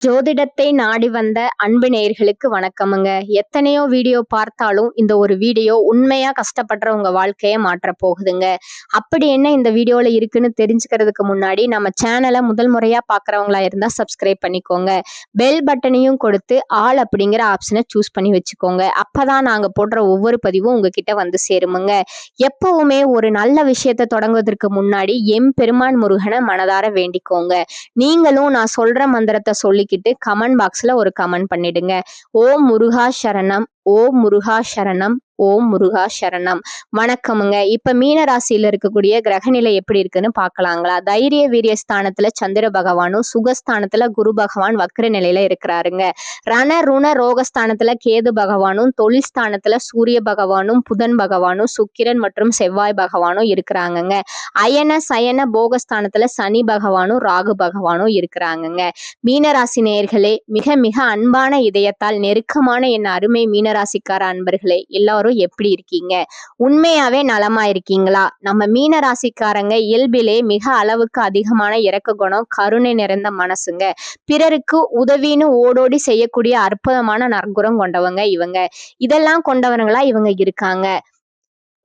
ஜோதிடத்தை நாடி வந்த அன்பு நேயர்களுக்கு வணக்கமுங்க. எத்தனையோ வீடியோ பார்த்தாலும் இந்த ஒரு வீடியோ உண்மையா கஷ்டப்படுற உங்க வாழ்க்கைய மாற்ற போகுதுங்க. அப்படி என்ன இந்த வீடியோல இருக்குன்னு தெரிஞ்சுக்கிறதுக்கு முன்னாடி நம்ம சேனலை முதல் முறையா பார்க்குறவங்களா இருந்தா சப்ஸ்கிரைப் பண்ணிக்கோங்க. பெல் பட்டனையும் கொடுத்து ஆல் அப்படிங்கிற ஆப்ஷனை சூஸ் பண்ணி வச்சுக்கோங்க. அப்பதான் நாங்க போடுற ஒவ்வொரு பதிவும் உங்ககிட்ட வந்து சேருமுங்க. எப்பவுமே ஒரு நல்ல விஷயத்தை தொடங்குவதற்கு முன்னாடி எம்பெருமான் முருகனை மனதார வேண்டிக்கோங்க. நீங்களும் நான் சொல்ற மந்திரத்தை சொல்லிக்கிட்டு கமெண்ட் பாக்ஸ்ல ஒரு கமெண்ட் பண்ணிடுங்க. ஓம் முருகா சரணம், ஓம் முருகா சரணம், ஓம் முருகா சரணம். வணக்கமுங்க. இப்ப மீன ராசியில இருக்கக்கூடிய கிரகநிலை எப்படி இருக்குன்னு பார்க்கலாங்களா? தைரிய வீரிய ஸ்தானத்துல சந்திர பகவானும், சுகஸ்தானத்துல குரு பகவான் வக்ர நிலையில இருக்கிறாருங்க. ரண ருண ரோகஸ்தானத்துல கேது பகவானும், தொழில் ஸ்தானத்துல சூரிய பகவானும், புதன் பகவானும், சுக்கிரன் மற்றும் செவ்வாய் பகவானும் இருக்கிறாங்கங்க. அயன சயன போகஸ்தானத்துல சனி பகவானும், ராகு பகவானும் இருக்கிறாங்கங்க. மீனராசி நேயர்களே, மிக மிக அன்பான இதயத்தால் நெருக்கமான என் அருமை மீனராசிக்கார அன்பர்களே, எல்லாரும் எப்படி இருக்கீங்க? உண்மையாவே நலமா இருக்கீங்களா? நம்ம மீன ராசிக்காரங்க இயல்பிலே மிக அளவுக்கு அதிகமான இரக்க குணம், கருணை நிறைந்த மனசுங்க. பிறருக்கு உதவின்னு ஓடோடி செய்யக்கூடிய அற்புதமான நற்குணம் கொண்டவங்க இவங்க. இதெல்லாம் கொண்டவங்களா இவங்க இருக்காங்க.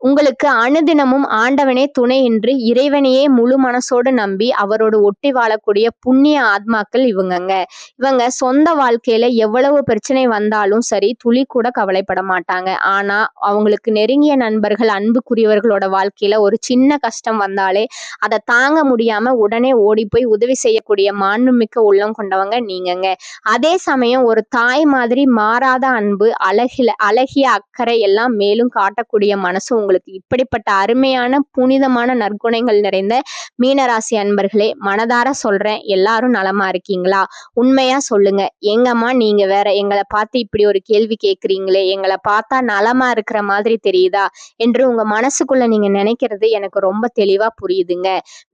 உங்களுக்கு அனுதினமும் ஆண்டவனே துணை என்று இறைவனையே முழு மனசோடு நம்பி அவரோடு ஒட்டி வாழக்கூடிய புண்ணிய ஆத்மாக்கள் இவங்கங்க. இவங்க சொந்த வாழ்க்கையில எவ்வளவு பிரச்சனை வந்தாலும் சரி துளி கூட கவலைப்பட மாட்டாங்க. ஆனா அவங்களுக்கு நெருங்கிய நண்பர்கள், அன்புக்குரியவர்களோட வாழ்க்கையில ஒரு சின்ன கஷ்டம் வந்தாலே அதை தாங்க முடியாம உடனே ஓடி போய் உதவி செய்யக்கூடிய மாண்புமிக்க உள்ளம் கொண்டவங்க நீங்கங்க. அதே சமயம் ஒரு தாய் மாதிரி மாறாத அன்பு, அழகிய அக்கறை எல்லாம் மேலும் காட்டக்கூடிய மனசு உங்களுக்கு. இப்படிப்பட்ட அருமையான புனிதமான நற்குணங்கள் நிறைந்த மீனராசி அன்பர்களே, மனதார சொல்றேன், எல்லாரும் நலமா இருக்கீங்களா? உண்மையா சொல்லுங்க. எங்கம்மா நீங்க வேற எங்களை பார்த்து இப்படி ஒரு கேள்வி கேட்குறீங்களே, எங்களை பார்த்தா நலமா இருக்கிற மாதிரி தெரியுதா என்று உங்க மனசுக்குள்ள நீங்க நினைக்கிறது எனக்கு ரொம்ப தெளிவா புரியுதுங்க.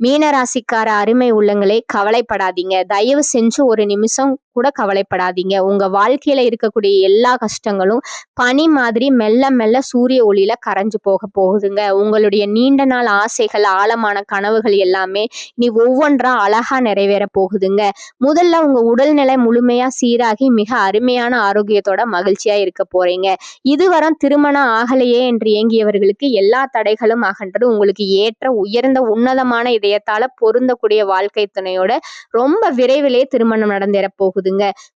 மீனராசிக்கார அருமை உள்ளங்களே, கவலைப்படாதீங்க. தயவு செஞ்சு ஒரு நிமிஷம் கூட கவலைப்படாதீங்க. உங்க வாழ்க்கையில இருக்கக்கூடிய எல்லா கஷ்டங்களும் பனி மாதிரி மெல்ல மெல்ல சூரிய ஒளியில கரைஞ்சு போகுதுங்க. உங்களுடைய நீண்ட நாள் ஆசைகள், ஆழமான கனவுகள் எல்லாமே நீ ஒவ்வொன்றா அழகா நிறைவேற போகுதுங்க. முதல்ல உங்க உடல்நிலை முழுமையா சீராகி மிக அருமையான ஆரோக்கியத்தோட மகிழ்ச்சியா இருக்க போறீங்க. இதுவரை திருமணம் ஆகலையே என்று ஏங்கியவர்களுக்கு எல்லா தடைகளும் அகன்று உங்களுக்கு ஏற்ற உயர்ந்த உன்னதமான இதயத்தால பொருந்தக்கூடிய வாழ்க்கை துணையோட ரொம்ப விரைவிலே திருமணம் நடந்தேற போகுதுங்க.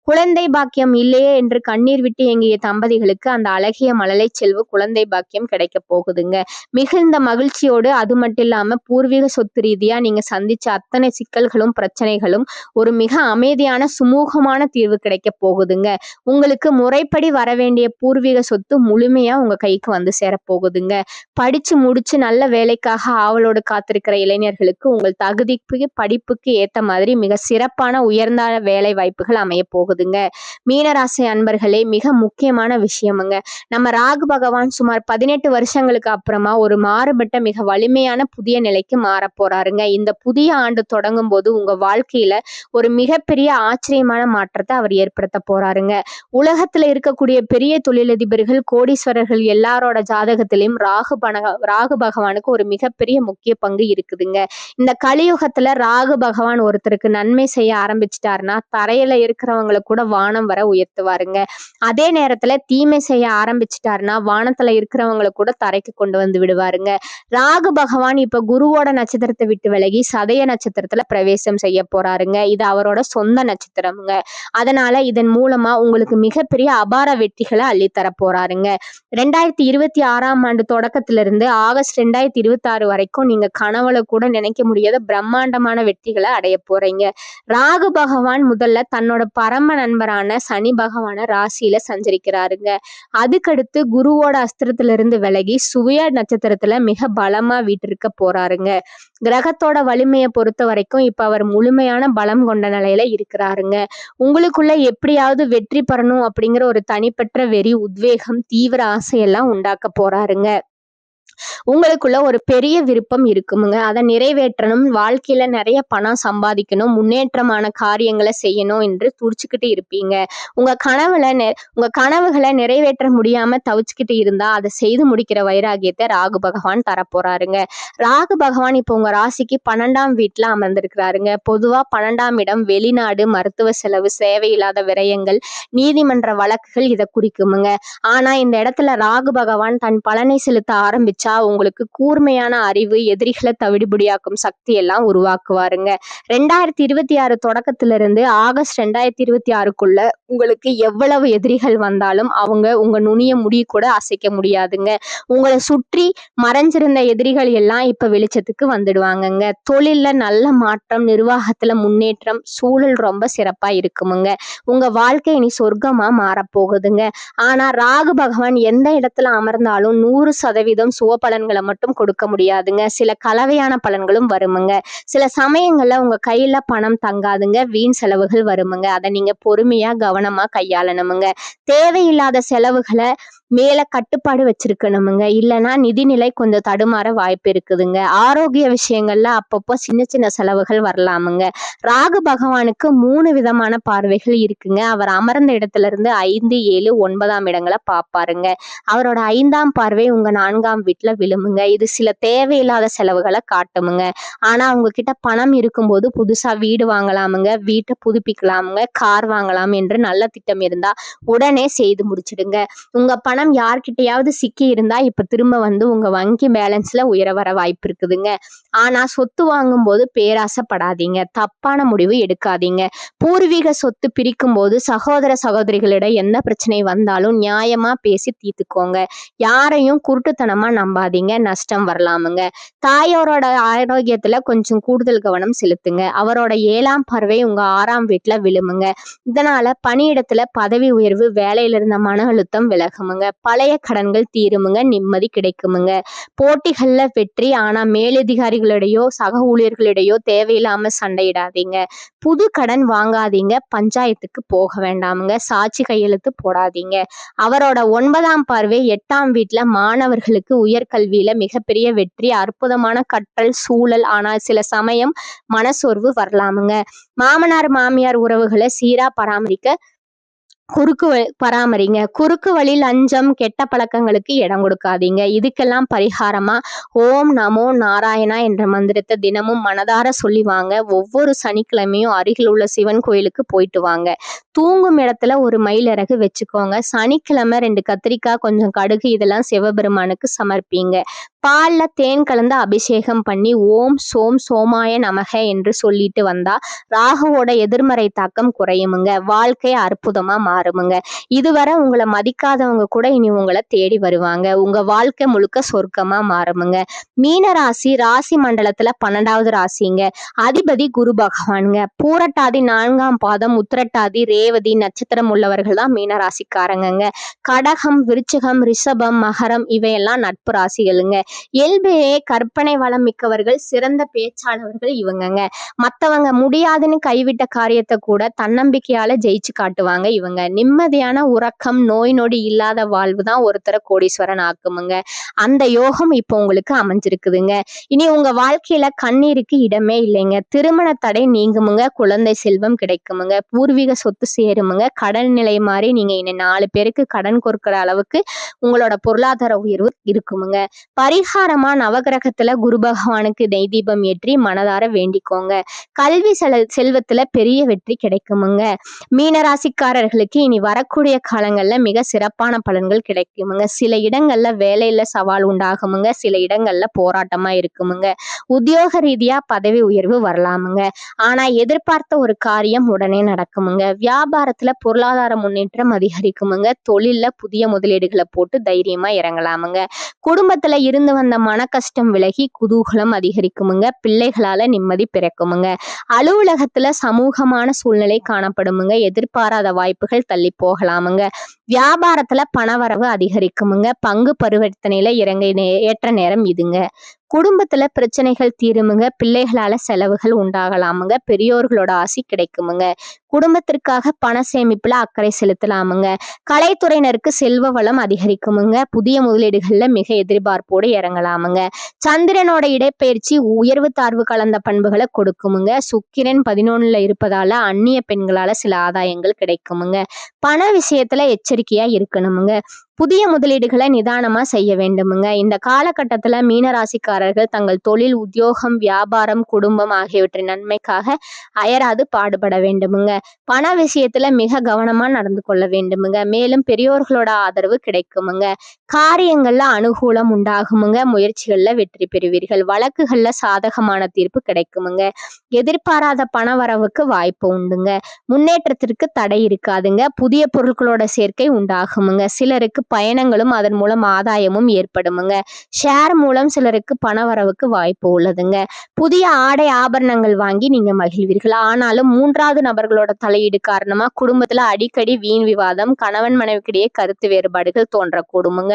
குழந்தை பாக்கியம் இல்லையே என்று கண்ணீர் விட்டு ஏங்கிய தம்பதிகளுக்கு அந்த அழகிய மழலை செல்வ குழந்தை பாக்கியம் கிடைக்க போகுதுங்க. மிகுந்த மகிழ்ச்சியோடு, அது மட்டும் இல்லாம பூர்வீக சொத்து ரீதியா நீங்க சந்திச்ச அத்தனை சிக்கல்களும் பிரச்சனைகளும் ஒரு மிக அமைதியான சுமூகமான தீர்வு கிடைக்க போகுதுங்க. உங்களுக்கு முறைப்படி வர வேண்டிய பூர்வீக சொத்து முழுமையா உங்க கைக்கு வந்து சேர போகுதுங்க. படிச்சு முடிச்சு நல்ல வேலைக்காக ஆவலோடு காத்திருக்கிற இளைஞர்களுக்கு உங்கள் தகுதிக்கு, படிப்புக்கு ஏத்த மாதிரி மிக சிறப்பான உயர்ந்த வேலை வாய்ப்புகள் அமைய போகுதுங்க. மீனராசி அன்பர்களே, மிக முக்கியமான விஷயமுங்க. நம்ம ராகு பகவான் சுமார் 18 வருஷங்களுக்கு அப்புறமா ஒரு மாறுபட்ட மிக வலிமையான புதிய நிலைக்கு மாற போறாருங்க. இந்த புதிய ஆண்டு தொடங்கும் போது உங்க வாழ்க்கையில ஒரு மிகப்பெரிய ஆச்சரியமான மாற்றத்தை அவர் ஏற்படுத்த போறாருங்க. உலகத்துல இருக்கக்கூடிய பெரிய தொழிலதிபர்கள், கோடீஸ்வரர்கள் எல்லாரோட ஜாதகத்திலையும் ராகு பகவானுக்கு ஒரு மிகப்பெரிய முக்கிய பங்கு இருக்குதுங்க. இந்த கலியுகத்துல ராகு பகவான் ஒருத்தருக்கு நன்மை செய்ய ஆரம்பிச்சிட்டாருன்னா தரையில இருக்கிறவங்களை கூட வானம் வர உயர்த்துவாருங்க. அதே நேரத்துல தீமை செய்ய ஆரம்பிச்சிட்டாருன்னா வானத்துல இருக்கிறவங்களை கூட தரைக்கு கொண்டு வந்து விடுவாருங்க. ராகு பகவான் இப்ப குருவோட நட்சத்திரத்தை விட்டு விலகி சதய நட்சத்திரத்துல பிரவேசம் செய்ய போறாருங்க. இது அவரோட சொந்த நட்சத்திரம்ங்க. அதனால இதன் மூலமா உங்களுக்கு மிகப்பெரிய அபார வெற்றிகளை அள்ளித்தர போறாருங்க. 2026 ஆண்டு தொடக்கத்திலிருந்து ஆகஸ்ட் 2026 வரைக்கும் நீங்க கனவுல கூட நினைக்க முடியாத பிரம்மாண்டமான வெற்றிகளை அடைய போறீங்க. ராகு பகவான் முதல்ல தன்னோட பரம நண்பரான சனி பகவான ராசியில சஞ்சரிக்கிறாருங்க. அதுக்கடுத்து குருவோட அஸ்திரத்திலிருந்து விலகி சுய நட்சத்திரத்துல மிக பலமா வீட்டிருக்க போறாருங்க. கிரகத்தோட வலிமையை பொறுத்த வரைக்கும் இப்ப அவர் முழுமையான பலம் கொண்ட நிலையில இருக்கிறாருங்க. உங்களுக்குள்ள எப்படியாவது வெற்றி பெறணும் அப்படிங்கிற ஒரு தனிப்பட்ட வெறி, உத்வேகம், தீவிர ஆசையெல்லாம் உண்டாக்க போறாருங்க. உங்களுக்குள்ள ஒரு பெரிய விருப்பம் இருக்குமுங்க. அதை நிறைவேற்றணும், வாழ்க்கையில நிறைய பணம் சம்பாதிக்கணும், முன்னேற்றமான காரியங்களை செய்யணும் என்று துடிச்சுக்கிட்டு இருப்பீங்க. உங்க கனவுகளை நிறைவேற்ற முடியாம தவிச்சுக்கிட்டு இருந்தா அதை செய்து முடிக்கிற வைராகியத்தை ராகு பகவான் தரப்போறாருங்க. ராகு பகவான் இப்போ உங்க ராசிக்கு 12ஆம் வீட்டுல அமர்ந்திருக்கிறாருங்க. பொதுவா 12ஆம் இடம் வெளிநாடு, மருத்துவ செலவு, தேவையில்லாத விரயங்கள், நீதிமன்ற வழக்குகள் இதை குறிக்குமுங்க. ஆனா இந்த இடத்துல ராகு பகவான் தன் பலனை செலுத்த ஆரம்பிச்சா உங்களுக்கு கூர்மையான அறிவு, எதிரிகளை தவிடுபடியாக்கும் சக்தி எல்லாம் உருவாக்குவாருங்க. 2026 தொடக்கத்திலிருந்து ஆகஸ்ட் 2026க்குள்ள உங்களுக்கு எவ்வளவு எதிரிகள் வந்தாலும் அவங்க உங்க நுனிய முடி கூட அசைக்க முடியாதுங்க. உங்களை சுற்றி மறைஞ்சிருந்த எதிரிகள் எல்லாம் இப்ப வெளிச்சத்துக்கு வந்துடுவாங்கங்க. தொழில்ல நல்ல மாற்றம், நிர்வாகத்துல முன்னேற்றம், சூழல் ரொம்ப சிறப்பா இருக்குமுங்க. உங்க வாழ்க்கை இனி சொர்க்கமா மாறப்போகுதுங்க. ஆனா ராகு பகவான் எந்த இடத்துல அமர்ந்தாலும் 100% சுப பலன்களை மட்டும் கொடுக்க முடியாதுங்க. சில கலவையான பலன்களும் வருமுங்க. சில சமயங்கள்ல உங்க கையில பணம் தங்காதுங்க, வீண் செலவுகள் வருமுங்க. அதை நீங்க பொறுமையா கவனமா கையாளணுமுங்க. தேவையில்லாத செலவுகளை மேல கட்டுப்பாடு வச்சிருக்கணுமுங்க. இல்லைன்னா நிதிநிலை கொஞ்சம் தடுமாற வாய்ப்பு இருக்குதுங்க. ஆரோக்கிய விஷயங்கள்ல அப்பப்போ சின்ன சின்ன செலவுகள் வரலாமுங்க. ராகு பகவானுக்கு 3 விதமான பார்வைகள் இருக்குங்க. அவர் அமர்ந்த இடத்துல இருந்து 5, 7, 9ஆம் இடங்களை பார்ப்பாருங்க. அவரோட 5ஆம் பார்வை உங்க 4ஆம் வீட்டுல விழுமுங்க. இது சில தேவையில்லாத செலவுகளை காட்டுமுங்க. ஆனா உங்ககிட்ட பணம் இருக்கும்போது புதுசா வீடு வாங்கலாமுங்க, வீட்டை புதுப்பிக்கலாமுங்க, கார் வாங்கலாம் என்று நல்ல திட்டம் இருந்தா உடனே செய்து முடிச்சிடுங்க. உங்க பணம் யார்கிட்டயாவது சிக்கி இருந்தா இப்ப திரும்ப வந்து உங்க வங்கி பேலன்ஸ்ல உயர வர வாய்ப்பு இருக்குதுங்க. ஆனா சொத்து வாங்கும் போது பேராசைப்படாதீங்க, தப்பான முடிவு எடுக்காதீங்க. பூர்வீக சொத்து பிரிக்கும் போது சகோதர சகோதரிகளிடம் எந்த பிரச்சனை வந்தாலும் நியாயமா பேசி தீர்த்துக்கோங்க. யாரையும் குருட்டுத்தனமா நம்பாதீங்க, நஷ்டம் வரலாமுங்க. தாயோரோட ஆரோக்கியத்துல கொஞ்சம் கூடுதல் கவனம் செலுத்துங்க. அவரோட 7ஆம் பார்வை உங்க 6ஆம் வீட்டுல விழுமுங்க. இதனால பணியிடத்துல பதவி உயர்வு, வேலையில இருந்த மன அழுத்தம் விலகுமுங்க. பழைய கடன்கள் தீருமுங்க, நிம்மதி கிடைக்குமுங்க. போட்டிகள்ல வெற்றி. ஆனா மேலதிகாரிகளிடையோ சக ஊழியர்களிடையோ தேவையில்லாம சண்டையிடாதீங்க. புது கடன் வாங்காதீங்க, பஞ்சாயத்துக்கு போக வேண்டாமுங்க, சாட்சி கையெழுத்து போடாதீங்க. அவரோட 9ஆம் பார்வை 8ஆம் வீட்டுல மாணவர்களுக்கு உயர்கல்வியில மிகப்பெரிய வெற்றி, அற்புதமான கற்றல் சூழல். ஆனால் சில சமயம் மனசோர்வு வரலாமுங்க. மாமனார் மாமியார் உறவுகளை சீரா பராமரிங்க. குறுக்கு வழி, லஞ்சம், கெட்ட பழக்கங்களுக்கு இடம் கொடுக்காதீங்க. இதுக்கெல்லாம் பரிகாரமா ஓம் நமோ நாராயணா என்ற மந்திரத்தை தினமும் மனதார சொல்லி வாங்க. ஒவ்வொரு சனிக்கிழமையும் அருகில் உள்ள சிவன் கோயிலுக்கு போயிட்டு வாங்க. தூங்கும் இடத்துல ஒரு மயிலிறகு வச்சுக்கோங்க. சனிக்கிழமை 2 கத்திரிக்காய், கொஞ்சம் கடுகு இதெல்லாம் சிவபெருமானுக்கு சமர்ப்பீங்க. பால்ல தேன் கலந்து அபிஷேகம் பண்ணி ஓம் சோம் சோமாய நமக என்று சொல்லிட்டு வந்தா ராகுவோட எதிர்மறை தாக்கம் குறையுமுங்க. வாழ்க்கை அற்புதமா மாறுமுங்க. இதுவரை உங்களை மதிக்காதவங்க கூட இனி உங்களை தேடி வருவாங்க. உங்க வாழ்க்கை முழுக்க சொர்க்கமா மாறுமுங்க. மீன ராசி ராசி மண்டலத்துல 12வது ராசிங்க. அதிபதி குரு பகவானுங்க. பூரட்டாதி 4ஆம் பாதம், உத்திரட்டாதி, ரேவதி நட்சத்திரம் உள்ளவர்கள் தான் மீன ராசிக்காரங்க. கடகம், விருச்சிகம், ரிஷபம், மகரம் இவையெல்லாம் நட்பு ராசிகளுங்க. இயல்பையே கற்பனை வளம் மிக்கவர்கள், சிறந்த பேச்சாளர்கள் இவங்கங்க. மத்தவங்க முடியாதுன்னு கைவிட்ட காரியத்தை கூட தன்னம்பிக்கையால ஜெயிச்சு காட்டுவாங்க இவங்க. நிம்மதியான உறக்கம், நோய் நொடி இல்லாத வாழ்வு தான் ஒருத்தரை கோடீஸ்வரன் ஆக்குமுங்க. அந்த யோகம் இப்போ உங்களுக்கு அமைஞ்சிருக்குதுங்க. இனி உங்க வாழ்க்கையில கண்ணீருக்கு இடமே இல்லைங்க. திருமண தடை நீங்குமுங்க, குழந்தை செல்வம் கிடைக்குமுங்க, பூர்வீக சொத்து சேருமுங்க. கடன் நிலை மாறி நீங்க இனி 4 பேருக்கு கடன் கொடுக்கிற அளவுக்கு உங்களோட பொருளாதார உயர்வு இருக்குமுங்க. பரிகாரமா நவகிரகத்துல குரு பகவானுக்கு நெய் தீபம் ஏற்றி மனதார வேண்டிக்கோங்க. கல்வி செல்வத்துல பெரிய வெற்றி கிடைக்குமுங்க. மீனராசிக்காரர்களுக்கு இனி வரக்கூடிய காலங்கள்ல மிக சிறப்பான பலன்கள் கிடைக்குமுங்க. சில இடங்கள்ல வேலையில சவால் உண்டாகுமுங்க, சில இடங்கள்ல போராட்டமா இருக்குமுங்க. உத்தியோக ரீதியா பதவி உயர்வு வரலாமுங்க. ஆனா எதிர்பார்த்த ஒரு காரியம் உடனே நடக்குமுங்க. வியாபாரத்துல பொருளாதார முன்னேற்றம் அதிகரிக்குமுங்க. தொழில்ல புதிய முதலீடுகளை போட்டு தைரியமா இறங்கலாமுங்க. குடும்பத்துல இருந்து வந்த மன கஷ்டம் விலகி குதூகலம் அதிகரிக்குமுங்க. பிள்ளைகளால நிம்மதி பிறக்குமுங்க. அலுவலகத்துல சமூகமான சூழ்நிலை காணப்படுமுங்க. எதிர்பாராத வாய்ப்புகள் தள்ளி போகலாமுங்க. வியாபாரத்துல பணவரவு அதிகரிக்குமுங்க. பங்கு பரிவர்த்தனையில ஏற்ற நேரம் இதுங்க. குடும்பத்துல பிரச்சனைகள் தீருமுங்க. பிள்ளைகளால செலவுகள் உண்டாகலாமுங்க. பெரியோர்களோட ஆசி கிடைக்குமுங்க. குடும்பத்திற்காக பண சேமிப்புல அக்கறை செலுத்தலாமுங்க. கலைத்துறையினருக்கு செல்வ வளம் அதிகரிக்குமுங்க. புதிய முதலீடுகள்ல மிக எதிர்பார்ப்போடு இறங்கலாமுங்க. சந்திரனோட இடப்பெயர்ச்சி உயர்வு தாழ்வு கலந்த பண்புகளை கொடுக்குமுங்க. சுக்கிரன் 11ல இருப்பதால அந்நிய பெண்களால சில ஆதாயங்கள் கிடைக்குமுங்க. பண விஷயத்துல எச்சரிக்கையா இருக்கணுமுங்க. புதிய முதலீடுகளை நிதானமா செய்ய வேண்டுமுங்க. இந்த காலகட்டத்துல மீனராசிக்காரர்கள் தங்கள் தொழில், உத்தியோகம், வியாபாரம், குடும்பம் ஆகியவற்றின் நன்மைக்காக அயராது பாடுபட வேண்டுமுங்க. பண விஷயத்துல மிக கவனமா நடந்து கொள்ள வேண்டுமுங்க. மேலும் பெரியோர்களோட ஆதரவு கிடைக்குமுங்க. காரியங்கள்ல அனுகூலம் உண்டாகுமுங்க. முயற்சிகள்ல வெற்றி பெறுவீர்கள். வழக்குகள்ல சாதகமான தீர்ப்பு கிடைக்குமுங்க. எதிர்பாராத பண வரவுக்கு வாய்ப்பு உண்டுங்க. முன்னேற்றத்திற்கு தடை இருக்காதுங்க. புதிய பொருட்களோட சேர்க்கை உண்டாகுமுங்க. சிலருக்கு பயணங்களும் அதன் மூலம் ஆதாயமும் ஏற்படுமுங்க. ஷேர் மூலம் சிலருக்கு பண வரவுக்கு வாய்ப்பு உள்ளதுங்க. புதிய ஆடை ஆபரணங்கள் வாங்கி நீங்க மகிழ்வீர்கள். ஆனாலும் 3வது நபர்களோட தலையீடு காரணமா குடும்பத்துல அடிக்கடி வீண் விவாதம், கணவன் மனைவிக்கிடையே கருத்து வேறுபாடுகள் தோன்றக்கூடுமுங்க.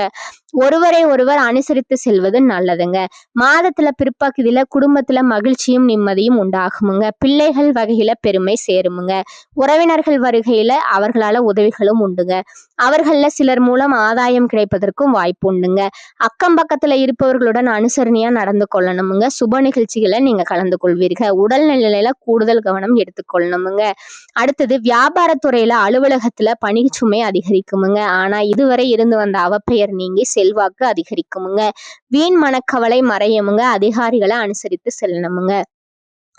ஒருவரை ஒருவர் அனுசரித்து செல்வது நல்லதுங்க. மாதத்துல பிற்பகுதியில குடும்பத்துல மகிழ்ச்சியும் நிம்மதியும் உண்டாகுமுங்க. பிள்ளைகள் வகையில பெருமை சேருமுங்க. உறவினர்கள் வருகையில அவர்களால உதவிகளும் உண்டுங்க. அவர்கள சிலர் மூலம் ஆதாயம் கிடைப்பதற்கும் வாய்ப்பு உண்டுங்க. அக்கம் பக்கத்துல இருப்பவர்களுடன் அனுசரணையா நடந்து கொள்ளணுமுங்க. சுப நிகழ்ச்சிகளை நீங்க கலந்து கொள்வீர்கள். உடல்நிலையில கூடுதல் கவனம் எடுத்துக்கொள்ளணுமுங்க. அடுத்தது வியாபாரத்துறையில அலுவலகத்துல பணிச்சுமை அதிகரிக்குமுங்க. ஆனா இதுவரை இருந்து வந்த அவப்பெயர் நீங்கி செல்வாக்கு அதிகரிக்குமுங்க. வீண் மனக்கவலை மறையுமுங்க. அதிகாரிகளை அனுசரித்து செல்லணுமுங்க.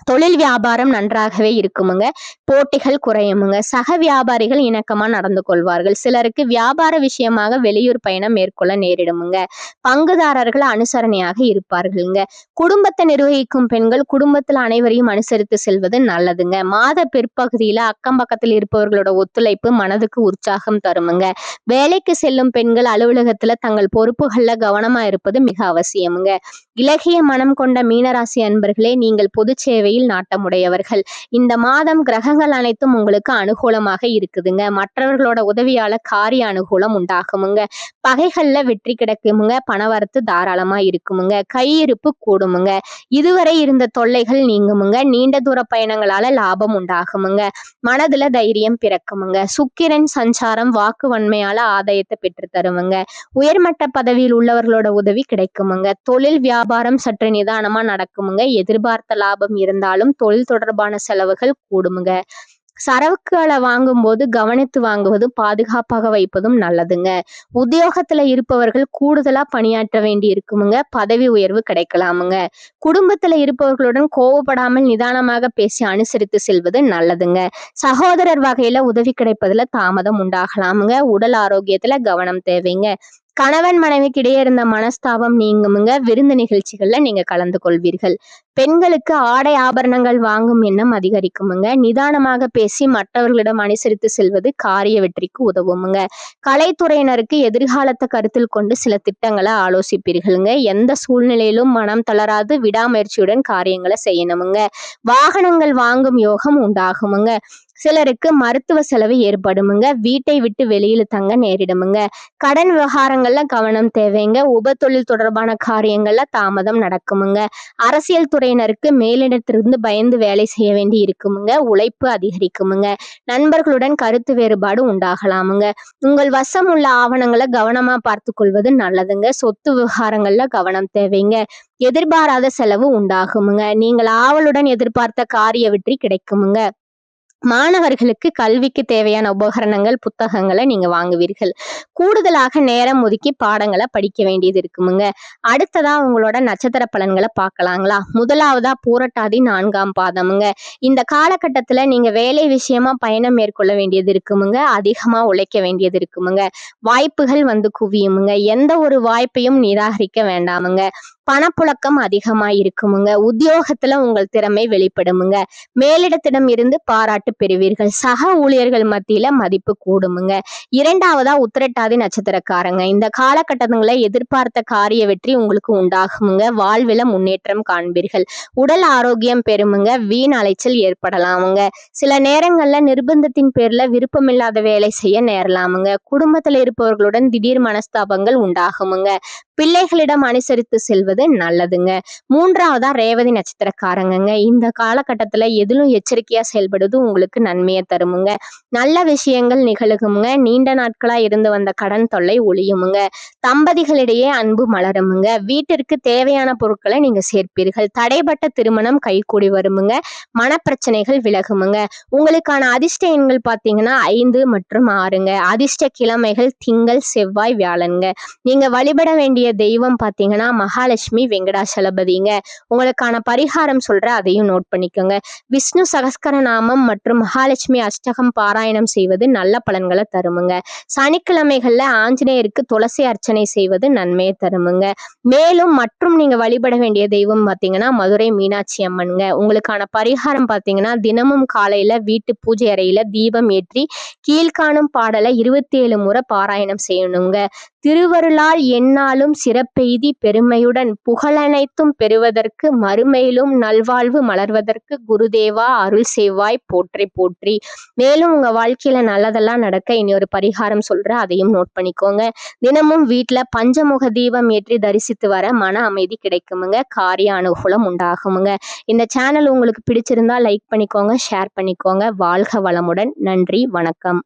தொழில் வியாபாரம் நன்றாகவே இருக்குமுங்க. போட்டிகள் குறையுமுங்க. சக வியாபாரிகள் இணக்கமா நடந்து கொள்வார்கள். சிலருக்கு வியாபார விஷயமாக வெளியூர் பயணம் மேற்கொள்ள நேரிடுமுங்க. பங்குதாரர்கள் அனுசரணையாக இருப்பார்களுங்க. குடும்பத்தை நிர்வகிக்கும் பெண்கள் குடும்பத்தில் அனைவரையும் அனுசரித்து செல்வது நல்லதுங்க. மாத பிற்பகுதியில அக்கம் பக்கத்தில் இருப்பவர்களோட ஒத்துழைப்பு மனதுக்கு உற்சாகம் தருமுங்க. வேலைக்கு செல்லும் பெண்கள் அலுவலகத்துல தங்கள் பொறுப்புகள்ல கவனமா இருப்பது மிக அவசியமுங்க. இலகிய மனம் கொண்ட மீனராசி அன்பர்களே, நீங்கள் பொது சேவையில் நாட்டமுடையவர்கள். இந்த மாதம் கிரகங்கள் அனைத்தும் உங்களுக்கு அனுகூலமாக இருக்குதுங்க. மற்றவர்களோட உதவியால காரிய அனுகூலம் உண்டாகுமுங்க. பகைகள்ல வெற்றி கிடைக்குமுங்க. பணவரத்து தாராளமா இருக்குமுங்க. கையிருப்பு கூடுமுங்க. இதுவரை இருந்த தொல்லைகள் நீங்குமுங்க. நீண்ட தூர பயணங்களால லாபம் உண்டாகுமுங்க. மனதுல தைரியம் பிறக்குமுங்க. சுக்கிரன் சஞ்சாரம் வாக்கு வன்மையால ஆதாயத்தை பெற்று தருமுங்க. உயர்மட்ட பதவியில் உள்ளவர்களோட உதவி கிடைக்குமுங்க. தொழில் வியாபாரம் சற்று நிதானமா நடக்குமுங்க. எதிர்பார்த்த லாபம் இருந்தாலும் தொழில் தொடர்பான செலவுகள் கூடுமுங்க. சரக்குகளை வாங்கும் போது கவனித்து வாங்குவது, பாதுகாப்பாக வைப்பதும் நல்லதுங்க. உத்தியோகத்துல இருப்பவர்கள் கூடுதலா பணியாற்ற வேண்டி இருக்குமுங்க. பதவி உயர்வு கிடைக்கலாமுங்க. குடும்பத்துல இருப்பவர்களுடன் கோவப்படாமல் நிதானமாக பேசி அனுசரித்து செல்வது நல்லதுங்க. சகோதரர் வகையில உதவி கிடைப்பதுல தாமதம் உண்டாகலாமுங்க. உடல் ஆரோக்கியத்துல கவனம் தேவைங்க. கணவன் மனைவிக்கிடையே இருந்த மனஸ்தாபம் நீங்குமுங்க. விருந்து நிகழ்ச்சிகள்ல நீங்க கலந்து கொள்வீர்கள். பெண்களுக்கு ஆடை ஆபரணங்கள் வாங்கும் எண்ணம் அதிகரிக்குமுங்க. நிதானமாக பேசி மற்றவர்களிடம் அனுசரித்து செல்வது காரிய வெற்றிக்கு உதவுமுங்க. கலைத்துறையினருக்கு எதிர்காலத்தை கருத்தில் கொண்டு சில திட்டங்களை ஆலோசிப்பீர்களுங்க. எந்த சூழ்நிலையிலும் மனம் தளராது விடாமுயற்சியுடன் காரியங்களை செய்யணுமுங்க. வாகனங்கள் வாங்கும் யோகம் உண்டாகுமுங்க. சிலருக்கு மருத்துவ செலவு ஏற்படுமுங்க. வீட்டை விட்டு வெளியில தங்க நேரிடுமுங்க. கடன் விவகாரங்கள்ல கவனம் தேவைங்க. உப தொழில் தொடர்பான காரியங்கள்ல தாமதம் நடக்குமுங்க. அரசியல் துறையினருக்கு மேலிடத்திலிருந்து பயந்து வேலை செய்ய வேண்டி இருக்குமுங்க. உழைப்பு அதிகரிக்குமுங்க. நண்பர்களுடன் கருத்து வேறுபாடு உண்டாகலாமுங்க. உங்கள் வசம் உள்ள ஆவணங்களை கவனமா பார்த்து கொள்வது நல்லதுங்க. சொத்து விவகாரங்கள்ல கவனம் தேவைங்க. எதிர்பாராத செலவு உண்டாகுமுங்க. நீங்கள் ஆவலுடன் எதிர்பார்த்த காரிய வெற்றி கிடைக்குமுங்க. மாணவர்களுக்கு கல்விக்கு தேவையான உபகரணங்கள், புத்தகங்களை நீங்க வாங்குவீர்கள். கூடுதலாக நேரம் ஒதுக்கி பாடங்களை படிக்க வேண்டியது இருக்குமுங்க. அடுத்ததா உங்களோட நட்சத்திர பலன்களை பார்க்கலாங்களா? முதலாவதா பூரட்டாதி 4ஆம் பாதமுங்க. இந்த காலகட்டத்துல நீங்க வேலை விஷயமா பயணம் மேற்கொள்ள வேண்டியது இருக்குமுங்க. அதிகமா உழைக்க வேண்டியது இருக்குமுங்க. வாய்ப்புகள் வந்து குவியுமுங்க. எந்த ஒரு வாய்ப்பையும் நிராகரிக்க வேண்டாமுங்க. பணப்புழக்கம் அதிகமா இருக்குமுங்க. உத்தியோகத்துல உங்கள் திறமை வெளிப்படுமுங்க. மேலிடத்திடம் இருந்து பாராட்டு பெறுவீர்கள். சக ஊழியர்கள் மத்தியில மதிப்பு கூடுமுங்க. இரண்டாவதா உத்திரட்டாதி நட்சத்திரக்காரங்க. இந்த காலகட்டத்துல எதிர்பார்த்த காரிய வெற்றி உங்களுக்கு உண்டாகுமுங்க. வாழ்வில முன்னேற்றம் காண்பீர்கள். உடல் ஆரோக்கியம் பெறுமுங்க. வீண் அலைச்சல் ஏற்படலாமுங்க. சில நேரங்கள்ல நிர்பந்தத்தின் பேர்ல விருப்பமில்லாத வேலை செய்ய நேரலாமுங்க. குடும்பத்துல இருப்பவர்களுடன் திடீர் மனஸ்தாபங்கள் உண்டாகுமுங்க. பிள்ளைகளிடம் அனுசரித்து செல்வது நல்லதுங்க. 3வதா ரேவதி நட்சத்திரக்காரங்கங்க. இந்த காலகட்டத்துல எதிலும் எச்சரிக்கையா செயல்படுவது உங்களுக்கு நன்மையை தருமுங்க. நல்ல விஷயங்கள் நிகழுகுமுங்க. நீண்ட நாட்களா இருந்து வந்த கடன் தொல்லை ஒழியுமுங்க. தம்பதிகளிடையே அன்பு மலருமுங்க. வீட்டிற்கு தேவையான பொருட்களை நீங்க சேர்ப்பீர்கள். தடைப்பட்ட திருமணம் கைகூடி வருமுங்க. மனப்பிரச்சனைகள் விலகுமுங்க. உங்களுக்கான அதிர்ஷ்ட எண்கள் பாத்தீங்கன்னா 5 மற்றும் 6ங்க. அதிர்ஷ்ட கிழமைகள் திங்கள், செவ்வாய், வியாழனுங்க. நீங்க வழிபட வேண்டிய தெய்வம் பாத்தீங்கன்னா மகாலட்சுமி வெங்கடாசலபதிங்க. உங்களுக்கான பரிகாரம் சொல்ற, அதையும் நோட் பண்ணிக்கோங்க. விஷ்ணு சகஸ்கரநாமம் மற்றும் மகாலட்சுமி அஷ்டகம் பாராயணம் செய்வது நல்ல பலன்களை தருமுங்க. சனிக்கிழமைகள்ல ஆஞ்சநேயருக்கு துளசி அர்ச்சனை செய்வது நன்மையை தருமுங்க. மேலும் மற்றும் நீங்க வழிபட வேண்டிய தெய்வம் பாத்தீங்கன்னா மதுரை மீனாட்சி அம்மனுங்க. உங்களுக்கான பரிகாரம் பாத்தீங்கன்னா தினமும் காலையில வீட்டு பூஜை அறையில தீபம் ஏற்றி கீழ்காணும் பாடலை 27 முறை பாராயணம் செய்யணுங்க. திருவருளால் எந்நாளும் சிறப்பெய்தி பெருமையுடன் புகழனைத்தும் பெறுவதற்கு மறுமையிலும் நல்வாழ்வு மலர்வதற்கு குருதேவா அருள் செய்வாய் போற்றி போற்றி. மேலும் உங்க வாழ்க்கையில நல்லதெல்லாம் நடக்க இனி ஒரு பரிகாரம் சொல்றேன், அதையும் நோட் பண்ணிக்கோங்க. தினமும் வீட்டுல பஞ்சமுக தீபம் ஏற்றி தரிசித்து வர மன அமைதி கிடைக்குமுங்க. காரிய அனுகூலம் உண்டாகுமுங்க. இந்த சேனல் உங்களுக்கு பிடிச்சிருந்தா லைக் பண்ணிக்கோங்க, ஷேர் பண்ணிக்கோங்க. வாழ்க வளமுடன். நன்றி, வணக்கம்.